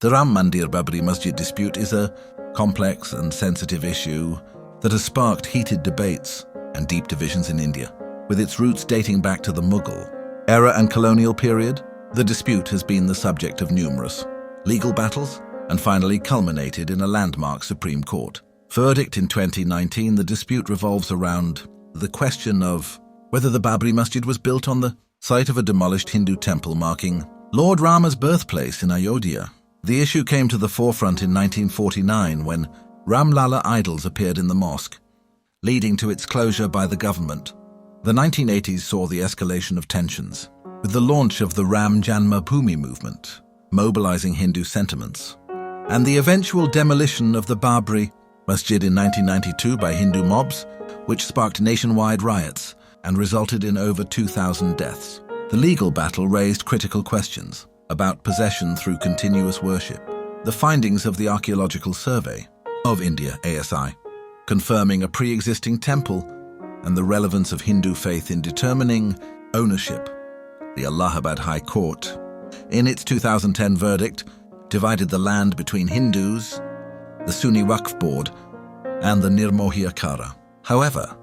The Ram Mandir-Babri Masjid dispute is a complex and sensitive issue that has sparked heated debates and deep divisions in India. With its roots dating back to the Mughal Era and colonial period, the dispute has been the subject of numerous legal battles and finally culminated in a landmark Supreme Court verdict in 2019. The dispute revolves around the question of whether the Babri Masjid was built on the site of a demolished Hindu temple marking Lord Rama's birthplace in Ayodhya. The issue came to the forefront in 1949 when Lalla idols appeared in the mosque, leading to its closure by the government. The 1980s saw the escalation of tensions, with the launch of the Ram Janmabhoomi movement, mobilizing Hindu sentiments, and the eventual demolition of the Babri Masjid in 1992 by Hindu mobs, which sparked nationwide riots and resulted in over 2,000 deaths. The legal battle raised critical questions about possession through continuous worship. The findings of the Archaeological Survey of India, ASI, confirming a pre-existing temple and the relevance of Hindu faith in determining ownership. The Allahabad High Court, in its 2010 verdict, divided the land between Hindus, the Sunni Waqf Board, and the Nirmohi Akhara. However,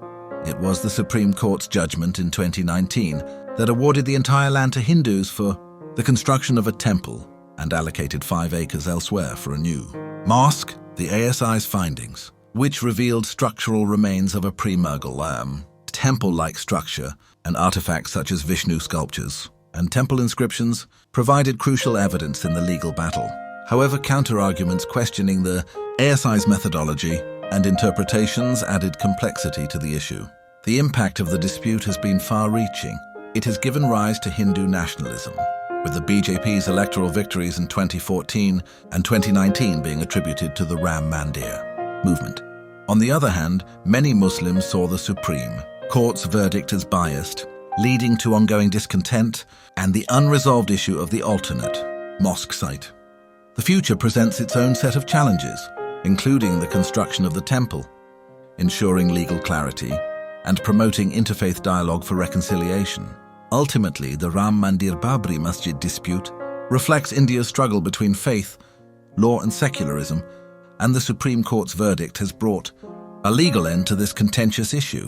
it was the Supreme Court's judgment in 2019 that awarded the entire land to Hindus for the construction of a temple and allocated 5 acres elsewhere for a new mosque. The ASI's findings, which revealed structural remains of a pre-Mughal temple-like structure and artifacts such as Vishnu sculptures and temple inscriptions, provided crucial evidence in the legal battle. However, counter-arguments questioning the ASI's methodology and interpretations added complexity to the issue. The impact of the dispute has been far-reaching. It has given rise to Hindu nationalism, with the BJP's electoral victories in 2014 and 2019 being attributed to the Ram Mandir movement. On the other hand, many Muslims saw the Supreme Court's verdict as biased, leading to ongoing discontent and the unresolved issue of the alternate mosque site. The future presents its own set of challenges, including the construction of the temple, ensuring legal clarity, and promoting interfaith dialogue for reconciliation. Ultimately, the Ram Mandir-Babri Masjid dispute reflects India's struggle between faith, law and secularism, and the Supreme Court's verdict has brought a legal end to this contentious issue.